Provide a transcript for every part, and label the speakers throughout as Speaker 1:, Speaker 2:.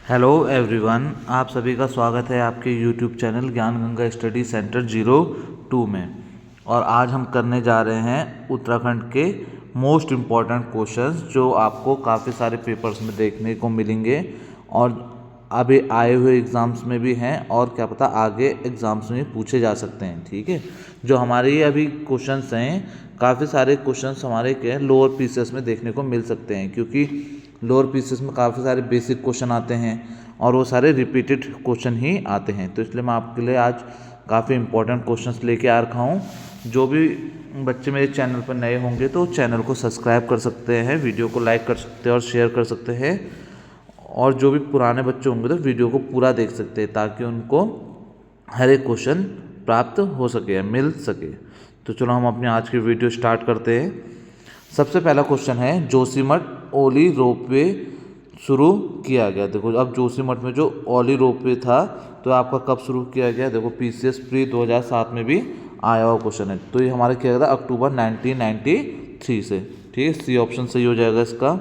Speaker 1: Hello everyone, आप सभी का स्वागत है आपके यूट्यूब चैनल ज्ञान गंगा स्टडी सेंटर 02 में। और आज हम करने जा रहे हैं उत्तराखंड के मोस्ट इम्पॉर्टेंट क्वेश्चंस जो आपको काफ़ी सारे पेपर्स में देखने को मिलेंगे और अभी आए हुए एग्ज़ाम्स में भी हैं और क्या पता आगे एग्ज़ाम्स में पूछे जा सकते हैं। ठीक है, जो हमारे ये अभी क्वेश्चंस हैं, काफ़ी सारे क्वेश्चंस हमारे के लोअर पीसीएस में देखने को मिल सकते हैं, क्योंकि लोअर पीसीएस में काफ़ी सारे बेसिक क्वेश्चन आते हैं और वो सारे रिपीटेड क्वेश्चन ही आते हैं। तो इसलिए मैं आपके लिए आज काफ़ी इंपॉर्टेंट क्वेश्चंस लेके आ रखा हूँ। जो भी बच्चे मेरे चैनल पर नए होंगे तो चैनल को सब्सक्राइब कर सकते हैं, वीडियो को लाइक कर सकते हैं और शेयर कर सकते हैं, और जो भी पुराने बच्चे होंगे तो वीडियो को पूरा देख सकते हैं ताकि उनको हर एक क्वेश्चन प्राप्त हो सके या मिल सके। तो चलो हम अपनी आज की वीडियो स्टार्ट करते हैं। सबसे पहला क्वेश्चन है, जोशीमठ ओली रोपवे शुरू किया गया। देखो, अब जोशीमठ में जो ओली रोपवे था तो आपका कब शुरू किया गया? देखो, पीसीएस प्री 2007 में भी आया हुआ क्वेश्चन है। तो ये हमारे किया गया था अक्टूबर 1993 से। ठीक है, सी ऑप्शन सही हो जाएगा इसका।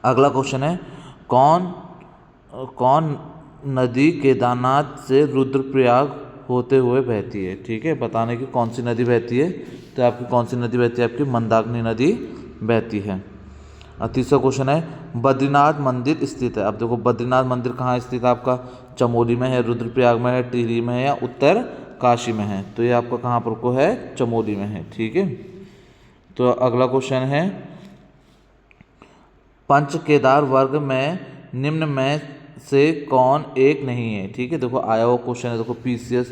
Speaker 1: अगला क्वेश्चन है, कौन कौन नदी केदारनाथ से रुद्रप्रयाग होते हुए बहती है? ठीक है, बताने की कौन सी नदी बहती है। तो आपकी कौन सी नदी बहती है? आपकी मंदाकिनी नदी बहती है। तीसरा क्वेश्चन है, बद्रीनाथ मंदिर स्थित है। अब देखो, बद्रीनाथ मंदिर कहाँ स्थित है? आपका चमोली में है, रुद्रप्रयाग में है, टिहरी में है या उत्तर काशी में है? तो ये आपका कहाँ पर को है? चमोली में है। ठीक है, तो अगला क्वेश्चन है, पंच केदार वर्ग में निम्न में से कौन एक नहीं है? ठीक है, देखो आया हुआ क्वेश्चन है। देखो, पीसीएस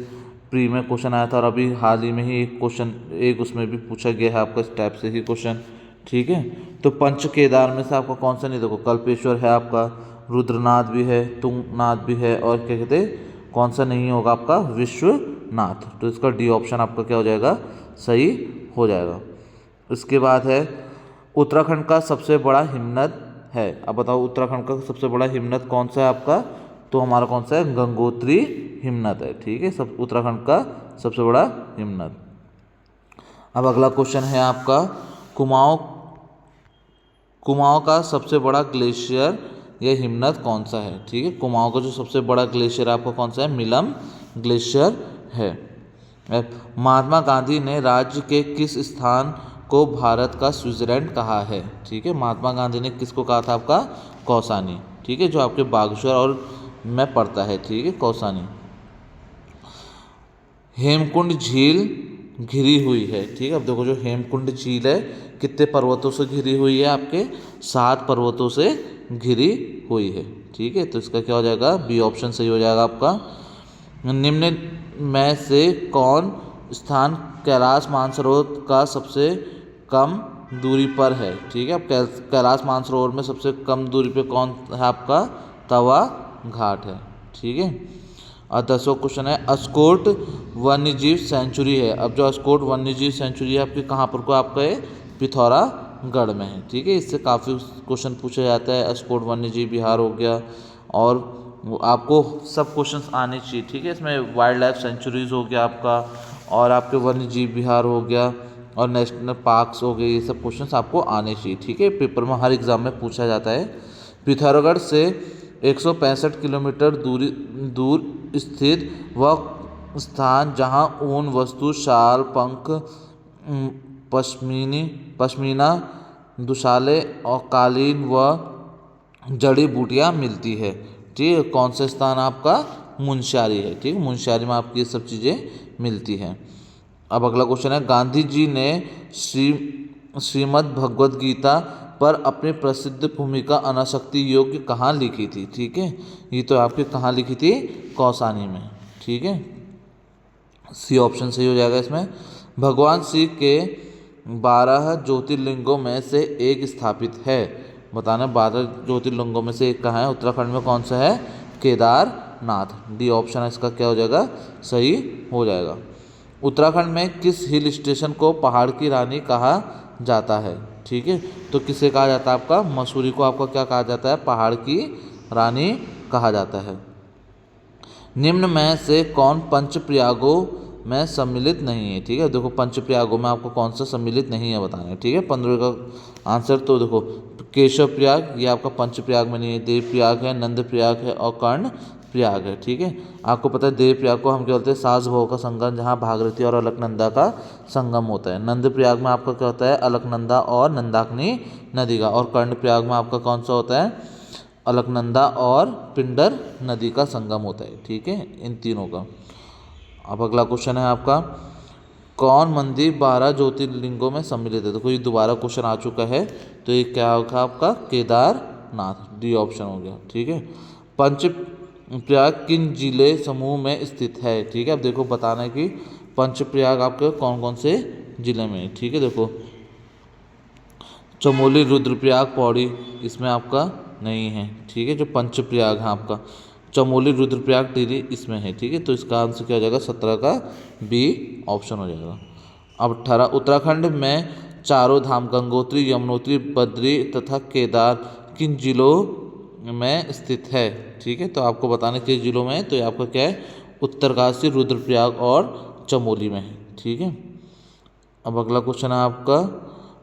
Speaker 1: प्री में क्वेश्चन आया था और अभी हाल ही में ही एक क्वेश्चन उसमें भी पूछा गया है आपका इस टाइप से ही क्वेश्चन। ठीक है, तो पंच केदार में से आपका कौन सा नहीं? देखो, कल्पेश्वर है आपका, रुद्रनाथ भी है, तुंगनाथ भी है, और क्या कहते हैं, कौन सा नहीं होगा आपका? विश्वनाथ। तो इसका डी ऑप्शन आपका क्या हो जाएगा? सही हो जाएगा। इसके बाद है, उत्तराखंड का सबसे बड़ा हिमनद है। अब बताओ, उत्तराखंड का सबसे बड़ा हिमनद कौन सा है आपका? तो हमारा कौन सा है? गंगोत्री हिमनद है। ठीक है, सब उत्तराखंड का सबसे बड़ा हिमनद। अब अगला क्वेश्चन है आपका, कुमाऊं कुमाऊं का सबसे बड़ा ग्लेशियर या हिमनद कौन सा है? ठीक है, कुमाऊं का जो सबसे बड़ा ग्लेशियर आपका कौन सा है? मिलम ग्लेशियर है। महात्मा गांधी ने राज्य के किस स्थान को भारत का स्विट्जरलैंड कहा है? ठीक है, महात्मा गांधी ने किसको कहा था? आपका कौसानी। ठीक है, जो आपके बागेश्वर और में पड़ता है। ठीक है, कौसानी। हेमकुंड झील घिरी हुई है। ठीक है, अब देखो, जो हेमकुंड झील है कितने पर्वतों से घिरी हुई है? आपके 7 पर्वतों से घिरी हुई है। ठीक है, तो इसका क्या हो जाएगा? बी ऑप्शन सही हो जाएगा आपका। निम्न में से कौन स्थान कैलाश मानसरोवर का सबसे कम दूरी पर है? ठीक है, अब कैलाश मानसरोवर में सबसे कम दूरी पे कौन है आपका? तवा घाट है। ठीक है, और 10वां क्वेश्चन है, अस्कोट वन्यजीव सेंचुरी है। अब जो अस्कोट वन्यजीव सेंचुरी है आपकी कहाँ पर को? आपका ये पिथौरागढ़ में है। ठीक है, इससे काफ़ी क्वेश्चन पूछा जाता है। अस्कोट वन्यजीव विहार हो गया, और आपको सब क्वेश्चंस आने चाहिए। ठीक है, इसमें वाइल्ड लाइफ सेंचुरीज हो गया आपका, और आपके वन्यजीव विहार हो गया, और नेशनल पार्क्स हो गए। ये सब क्वेश्चंस आपको आने चाहिए। ठीक है, पेपर में हर एग्ज़ाम में पूछा जाता है। पिथौरागढ़ से 165 किलोमीटर दूर स्थित वह स्थान जहां ऊन वस्तु, शाल, पंख, पश्मीना, दुशाले और कालीन व जड़ी बूटियाँ मिलती है। ठीक है, कौन सा स्थान आपका? मुनस्यारी है। ठीक है, मुनस्यारी में आपकी ये सब चीज़ें मिलती हैं। अब अगला क्वेश्चन है, गांधी जी ने श्रीमद् भगवद गीता पर अपनी प्रसिद्ध भूमिका अनासक्ति योग कहाँ लिखी थी? ठीक है, ये तो आपकी कहाँ लिखी थी? कौसानी में। ठीक है, सी ऑप्शन सही हो जाएगा इसमें। भगवान शिव के 12 ज्योतिर्लिंगों में से एक स्थापित है। बताना, 12 ज्योतिर्लिंगों में से एक कहाँ है? उत्तराखंड में कौन सा है? केदारनाथ। डी ऑप्शन है इसका क्या हो जाएगा? सही हो जाएगा। उत्तराखंड में किस हिल स्टेशन को पहाड़ की रानी कहा जाता है? ठीक है, तो किसे कहा जाता है? आपका मसूरी को आपका क्या कहा जाता है? पहाड़ की रानी कहा जाता है। निम्न में से कौन पंच प्रयागों में सम्मिलित नहीं है। ठीक है, देखो पंचप्रयागों में आपको कौन सा सम्मिलित नहीं है बताना है। ठीक है, 15 का आंसर तो देखो केशव प्रयाग ये आपका पंचप्रयाग में नहीं है, देव प्रयाग है, नंद प्रयाग है और कर्ण प्रयाग है। ठीक है, आपको पता है देव प्रयाग को हम क्या बोलते हैं, सास बहू का संगम, जहाँ भागीरथी और अलकनंदा का संगम होता है। नंद प्रयाग में आपका क्या होता है, अलकनंदा और नंदाकिनी नदी का। और कर्ण प्रयाग में आपका कौन सा होता है, अलकनंदा और पिंडर नदी का संगम होता है। ठीक है, इन तीनों का। अब अगला क्वेश्चन है आपका, कौन मंदिर 12 ज्योतिर्लिंगों में सम्मिलित है। देखो ये दोबारा क्वेश्चन आ चुका है, तो ये क्या होगा आपका, केदारनाथ, डी ऑप्शन हो गया। ठीक है, पंच प्रयाग किन जिले समूह में स्थित है। ठीक है, अब देखो बताना है कि पंच प्रयाग आपके कौन कौन से जिले में है। ठीक है, देखो चमोली, रुद्रप्रयाग, पौड़ी इसमें आपका नहीं है। ठीक है, जो पंच प्रयाग है आपका चमोली, रुद्रप्रयाग, टिहरी इसमें है। ठीक है, तो इसका आंसर क्या हो जाएगा, 17 का बी ऑप्शन हो जाएगा। अब 18, उत्तराखंड में चारों धाम गंगोत्री, यमुनोत्री, बद्री तथा केदार किन जिलों में स्थित है। ठीक है, तो आपको बताना किस जिलों में है, तो ये आपका क्या है, उत्तरकाशी, रुद्रप्रयाग और चमोली में है। ठीक है, अब अगला क्वेश्चन है आपका,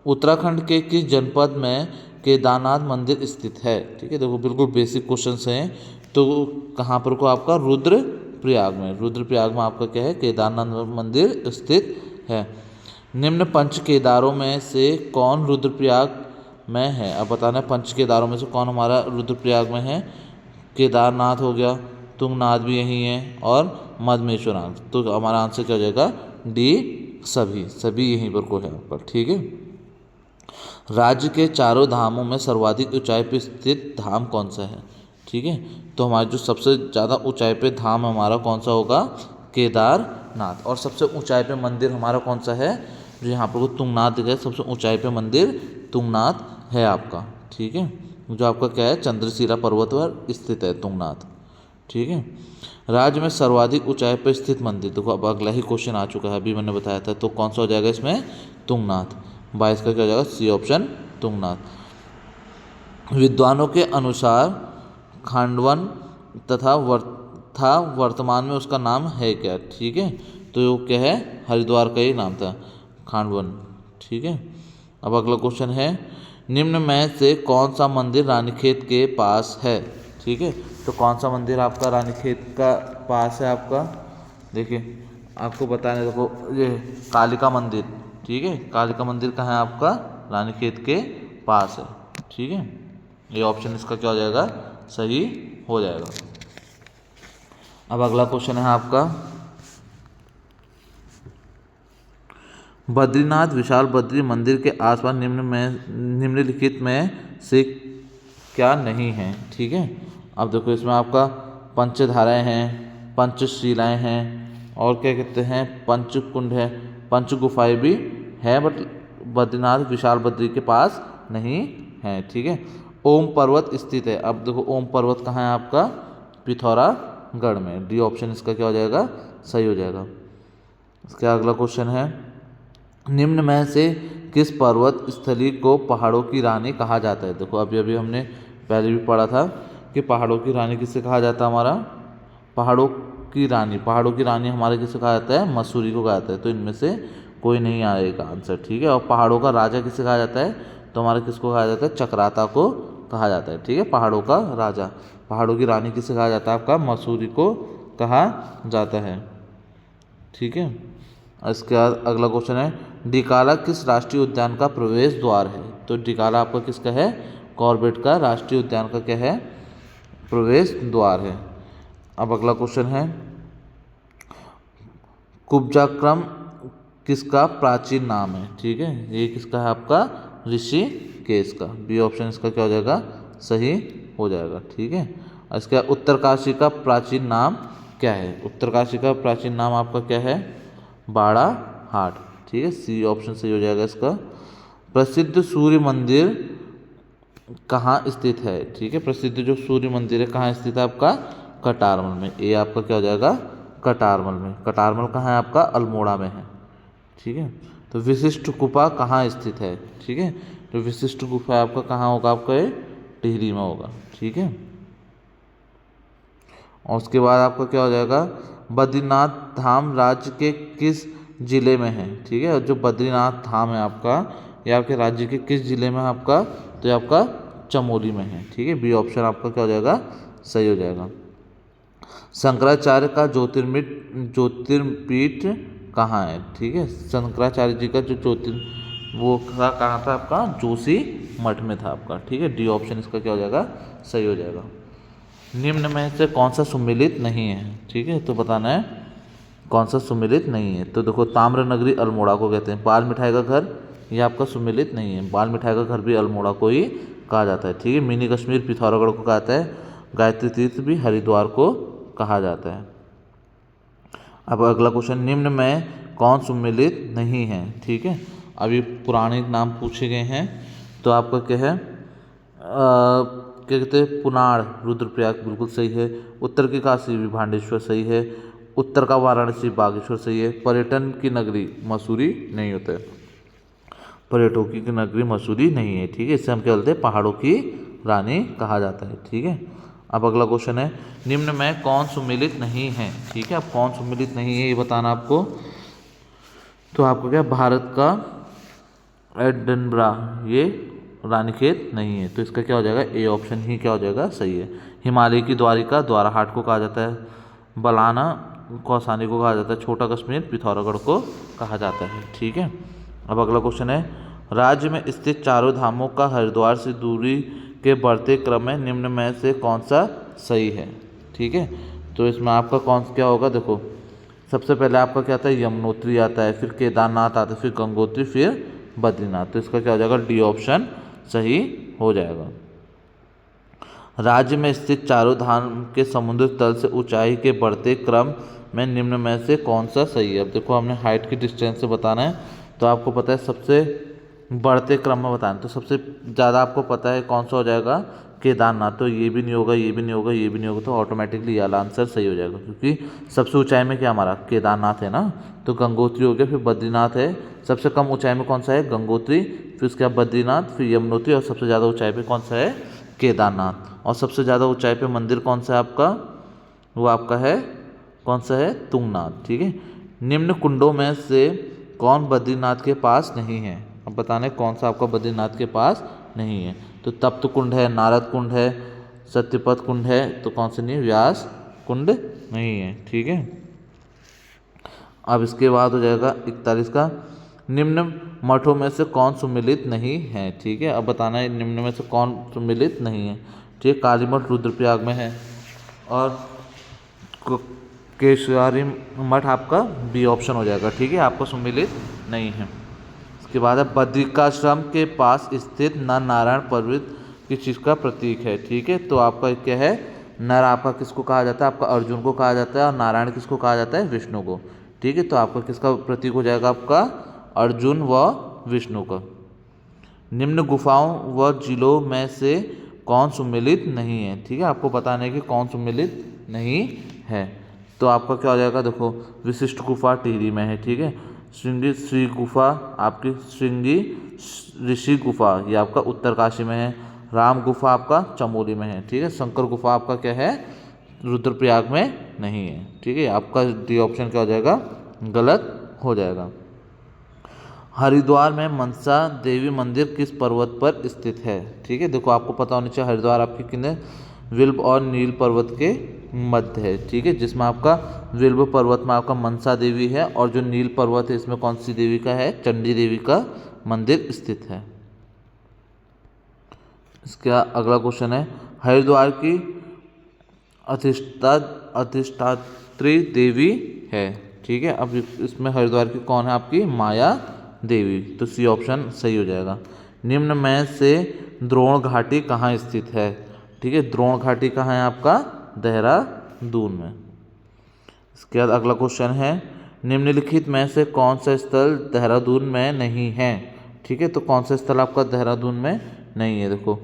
Speaker 1: उत्तराखंड के किस जनपद में केदारनाथ मंदिर स्थित है। ठीक है, देखो बिल्कुल बेसिक क्वेश्चन हैं, तो कहाँ पर को आपका, रुद्रप्रयाग में। रुद्रप्रयाग में आपका क्या है, केदारनाथ मंदिर स्थित है। निम्न पंच केदारों में से कौन रुद्रप्रयाग में है। अब बताना है पंच केदारों में से कौन हमारा रुद्रप्रयाग में है। केदारनाथ हो गया, तुंगनाथ भी यही है और मधमेश्वरनाथ। तो हमारा आंसर क्या हो जाएगा, डी सभी यहीं पर को है पर। ठीक है, राज्य के चारों धामों में सर्वाधिक ऊंचाई पर स्थित धाम कौन सा है। ठीक है, तो हमारा जो सबसे ज़्यादा ऊंचाई पे धाम हमारा कौन सा होगा, केदारनाथ। और सबसे ऊंचाई पे मंदिर हमारा कौन सा है, जो यहाँ पर तुंगनाथ दिखा है, सबसे ऊंचाई पे मंदिर तुंगनाथ है आपका। ठीक है, जो आपका क्या है, चंद्रशिला पर्वत पर स्थित है तुंगनाथ। ठीक है, राज्य में सर्वाधिक ऊंचाई पर स्थित मंदिर, देखो अब अगला ही क्वेश्चन आ चुका है, अभी मैंने बताया था, तो कौन सा हो जाएगा इसमें, तुंगनाथ। 22 का क्या हो जाएगा, सी ऑप्शन तुंगनाथ। विद्वानों के अनुसार खांडवन तथा वर्तमान में उसका नाम है क्या। ठीक है, तो वो क्या है, हरिद्वार का ही नाम था, खांडवन। ठीक है, अब अगला क्वेश्चन है, निम्न में से कौन सा मंदिर रानीखेत के पास है। ठीक है, तो कौन सा मंदिर आपका रानीखेत का पास है आपका, देखिए आपको बताना है, देखो ये कालिका मंदिर। ठीक है, कालिका मंदिर कहाँ है आपका, रानीखेत के पास है। ठीक है, ये ऑप्शन इसका क्या हो जाएगा, सही हो जाएगा। अब अगला क्वेश्चन है आपका, बद्रीनाथ विशाल बद्री मंदिर के आसपास निम्नलिखित में से क्या नहीं है। ठीक है, अब देखो इसमें आपका पंचधाराएं हैं, पंचशिलाएं हैं और क्या कहते हैं, पंचकुंड है, पंच गुफाएं भी है, बट बद्रीनाथ विशाल बद्री के पास नहीं है। ठीक है, ओम पर्वत स्थित है। अब देखो ओम पर्वत कहाँ है आपका, पिथौरागढ़ में। डी ऑप्शन इसका क्या हो जाएगा, सही हो जाएगा। इसका अगला क्वेश्चन है, निम्न में से किस पर्वत स्थली को पहाड़ों की रानी कहा जाता है। देखो अभी अभी हमने पहले भी पढ़ा था कि पहाड़ों की रानी किसे कहा जाता है, हमारा पहाड़ों की रानी हमारे किसे कहा जाता है, मसूरी को कहा जाता है। तो इनमें से कोई नहीं आएगा आंसर। ठीक है, और पहाड़ों का राजा किसे कहा जाता है, तो हमारे किसको कहा जाता है, चक्राता को कहा जाता है। ठीक है, पहाड़ों का राजा। पहाड़ों की रानी किसे कहा जाता है, आपका मसूरी को कहा जाता है। ठीक है, इसके बाद अगला क्वेश्चन है, डिकाला किस राष्ट्रीय उद्यान का प्रवेश द्वार है। तो डिकाला आपका किसका है, कॉर्बेट का राष्ट्रीय उद्यान का क्या है, प्रवेश द्वार है। अब अगला क्वेश्चन है, कुब्जाक्रम किसका प्राचीन नाम है। ठीक है, ये किसका है आपका, ऋषिकेश का। बी ऑप्शन इसका क्या हो जाएगा, सही हो जाएगा। ठीक है, इसका उत्तरकाशी का प्राचीन नाम क्या है। उत्तरकाशी का प्राचीन नाम आपका क्या है, बाड़ाहाट। ठीक है, सी ऑप्शन सही हो जाएगा इसका। प्रसिद्ध सूर्य मंदिर कहाँ स्थित है। ठीक है, प्रसिद्ध जो सूर्य मंदिर है कहाँ स्थित है आपका, कटारमल में। ये आपका क्या हो जाएगा, कटारमल में। कटारमल कहाँ है आपका, अल्मोड़ा में है। ठीक है, तो विशिष्ट गुफा कहाँ स्थित है। ठीक है, तो विशिष्ट गुफा आपका कहाँ होगा, आपका ये टिहरी में होगा। ठीक है, और उसके बाद आपका क्या हो जाएगा, बद्रीनाथ धाम राज्य के किस जिले में है? ठीक है, जो बद्रीनाथ धाम है आपका, ये आपके राज्य के किस जिले में है आपका? तो ये आपका चमोली में है। ठीक है, बी ऑप्शन आपका क्या हो जाएगा? सही हो जाएगा। शंकराचार्य का ज्योतिर्पीठ कहाँ है? ठीक है, शंकराचार्य जी का जो वो कहाँ था आपका? जोशी मठ में था आपका। ठीक है, डी ऑप्शन इसका क्या हो जाएगा? सही हो जाएगा। निम्न में से कौन सा सुमेलित नहीं है? ठीक है, तो बताना है कौन सा सुमेलित नहीं है। तो देखो, ताम्र नगरी अल्मोड़ा को कहते हैं। बाल मिठाई का घर ये आपका सुमेलित नहीं है। बाल मिठाई का घर भी अल्मोड़ा को ही कहा जाता है। ठीक है, मिनी कश्मीर पिथौरागढ़ को कहा जाता है। गायत्री तीर्थ भी हरिद्वार को कहा जाता है। अब अगला क्वेश्चन, निम्न में कौन सुमेलित नहीं है? ठीक है, अभी पुराने नाम पूछे गए हैं। तो आपका क्या है? क्या कहते हैं? पुनाड़ रुद्रप्रयाग बिल्कुल सही है। उत्तर की काशी भी भांडेश्वर सही है। उत्तर का वाराणसी बागेश्वर सही है। पर्यटन की नगरी मसूरी नहीं होता है। पर्यटकों की नगरी मसूरी नहीं है। ठीक है, इससे हम क्या बोलते हैं? पहाड़ों की रानी कहा जाता है। ठीक है, अब अगला क्वेश्चन है, निम्न में कौन सुमेलित नहीं है? ठीक है, अब कौन सुमेलित नहीं है ये बताना आपको। तो आपको क्या, भारत का एडिनब्रा ये रानीखेत नहीं है। तो इसका क्या हो जाएगा? ए ऑप्शन ही क्या हो जाएगा? सही है। हिमालय की द्वारिका द्वाराहाट को कहा जाता है। बलाना कौसानी को कहा जाता है। छोटा कश्मीर पिथौरागढ़ को कहा जाता है। ठीक है, अब अगला क्वेश्चन है, राज्य में स्थित चारों धामों का हरिद्वार से दूरी के बढ़ते क्रम में निम्न में से कौन सा सही है? ठीक है, तो इसमें आपका कौन क्या होगा? देखो, सबसे पहले आपका क्या आता है? यमुनोत्री आता है, फिर केदारनाथ आता है, फिर गंगोत्री, फिर बद्रीनाथ। तो इसका क्या हो जाएगा? डी ऑप्शन सही हो जाएगा। राज्य में स्थित चारों धाम के समुद्र तल से ऊंचाई के बढ़ते क्रम में निम्न में से कौन सा सही है? अब देखो, हमने हाइट की डिस्टेंस से बताना है। तो आपको पता है सबसे बढ़ते क्रम में बताना, तो सबसे ज़्यादा आपको पता है कौन सा हो जाएगा? केदारनाथ। तो ये भी नहीं होगा, ये भी नहीं होगा, ये भी नहीं होगा, तो ऑटोमेटिकली ये वाला आंसर सही हो जाएगा, क्योंकि सबसे ऊंचाई में क्या हमारा केदारनाथ है ना। तो गंगोत्री हो गया, फिर बद्रीनाथ है। सबसे कम ऊंचाई में कौन सा है? गंगोत्री, फिर उसके बाद बद्रीनाथ, फिर यमुनोत्री, और सबसे ज़्यादा ऊंचाई पे कौन सा है? केदारनाथ। और सबसे ज़्यादा ऊंचाई पे मंदिर कौन सा है आपका? वो आपका है कौन सा है? तुंगनाथ। ठीक है, निम्न कुंडों में से कौन बद्रीनाथ के पास नहीं है? अब बताना है कौन सा आपका बद्रीनाथ के पास नहीं है। तो तप्त कुंड है, नारद कुंड है, सत्यपथ कुंड है, तो कौन से नहीं? व्यास कुंड नहीं है। ठीक है, अब इसके बाद हो जाएगा 41 का, निम्न मठों में से कौन सुमेलित नहीं है? ठीक है, अब बताना है निम्न में से कौन सुमेलित नहीं है। ठीक है, काली मठ रुद्रप्रयाग में है, और केशवारी मठ आपका बी ऑप्शन हो जाएगा। ठीक है, आपको सुमेलित नहीं है। इसके बाद है, बद्रिकाश्रम के पास स्थित नर नारायण पर्वत किस चीज़ का प्रतीक है? ठीक है, तो आपका क्या है? नर आपका किसको कहा जाता है? आपका अर्जुन को कहा जाता है, और नारायण किसको कहा जाता है? विष्णु को। ठीक है, तो आपका किसका प्रतीक हो जाएगा? आपका अर्जुन व विष्णु का। निम्न गुफाओं व जिलों में से कौन सुमेलित नहीं है? ठीक है, आपको बताना है कि कौन सुमेलित नहीं है। तो आपका क्या हो जाएगा? देखो, विशिष्ट गुफा टिहरी में है। ठीक है, श्रृंगी श्री गुफा आपकी श्रृंगी ऋषि गुफा ये आपका उत्तरकाशी में है। राम गुफा आपका चमोली में है। ठीक है, शंकर गुफा आपका क्या है? रुद्रप्रयाग में नहीं है। ठीक है, आपका डी ऑप्शन क्या हो जाएगा? गलत हो जाएगा। हरिद्वार में मनसा देवी मंदिर किस पर्वत पर स्थित है? ठीक है, देखो, आपको पता होना चाहिए हरिद्वार आपके कितने विल्व और नील पर्वत के मध्य है। ठीक है, जिसमें आपका विल्व पर्वत में आपका मनसा देवी है, और जो नील पर्वत है इसमें कौन सी देवी का है? चंडी देवी का मंदिर स्थित है। इसका अगला क्वेश्चन है, हरिद्वार की अधिष्ठात्री देवी है। ठीक है, अब इसमें हरिद्वार की कौन है? आपकी माया देवी। तो सी ऑप्शन सही हो जाएगा। निम्न में से द्रोण घाटी कहाँ स्थित है? ठीक है, द्रोण घाटी कहाँ है? आपका देहरादून में। इसके बाद अगला क्वेश्चन है, निम्नलिखित में से कौन सा स्थल देहरादून में नहीं है? ठीक है, तो कौन सा स्थल आपका देहरादून में नहीं है? देखो,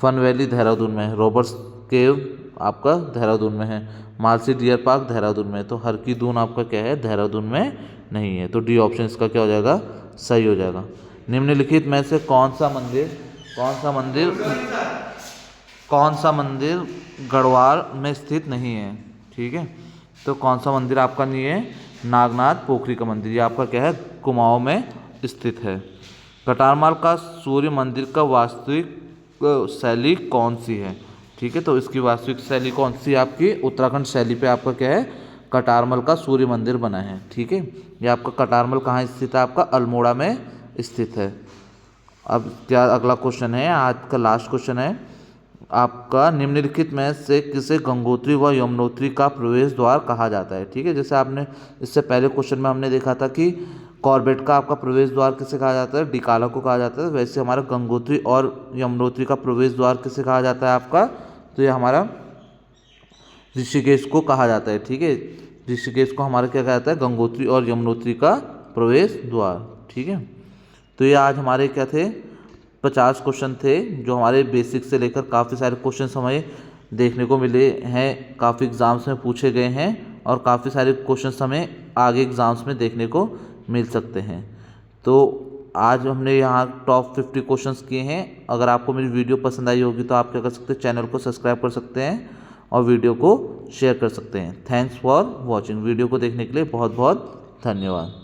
Speaker 1: फन वैली देहरादून में है, रॉबर्ट्स केव आपका देहरादून में है, मालसी डियर पार्क देहरादून में है। तो हर की दून आपका क्या है? देहरादून में नहीं है। तो डी ऑप्शन इसका क्या हो जाएगा? सही हो जाएगा। निम्नलिखित में से कौन सा मंदिर गढ़वाल में स्थित नहीं है? ठीक है, तो कौन सा मंदिर आपका नहीं है? नागनाथ पोखरी का मंदिर, ये आपका क्या है? कुमाऊं में स्थित है। कटारमाल का सूर्य मंदिर का वास्तविक शैली कौन सी है? ठीक है, तो इसकी वास्तविक शैली कौन सी है आपकी? उत्तराखंड शैली पे आपका क्या है? कटारमल का सूर्य मंदिर बना है। ठीक है, ये आपका कटारमल कहाँ स्थित है? आपका अल्मोड़ा में स्थित है। अब क्या अगला क्वेश्चन है, आज का लास्ट क्वेश्चन है आपका, निम्नलिखित में से किसे गंगोत्री व यमुनोत्री का प्रवेश द्वार कहा जाता है? ठीक है, जैसे आपने इससे पहले क्वेश्चन में हमने देखा था कि कॉर्बेट का आपका प्रवेश द्वार किसे कहा जाता है? डिकाला को कहा जाता है। वैसे हमारा गंगोत्री और यमुनोत्री का प्रवेश द्वार किसे कहा जाता है आपका? तो ये हमारा ऋषिकेश को कहा जाता है। ठीक है, ऋषिकेश को हमारा क्या कहा जाता है? गंगोत्री और यमुनोत्री का प्रवेश द्वार। ठीक है, तो ये आज हमारे क्या थे? 50 क्वेश्चन थे जो हमारे बेसिक से लेकर काफ़ी सारे क्वेश्चन हमें देखने को मिले हैं, काफ़ी एग्ज़ाम्स में पूछे गए हैं और काफ़ी सारे क्वेश्चन हमें आगे एग्ज़ाम्स में देखने को मिल सकते हैं। तो आज हमने यहाँ टॉप 50 क्वेश्चंस किए हैं। अगर आपको मेरी वीडियो पसंद आई होगी तो आप क्या कर सकते हैं? चैनल को सब्सक्राइब कर सकते हैं और वीडियो को शेयर कर सकते हैं। Thanks for watching. वीडियो को देखने के लिए बहुत बहुत धन्यवाद।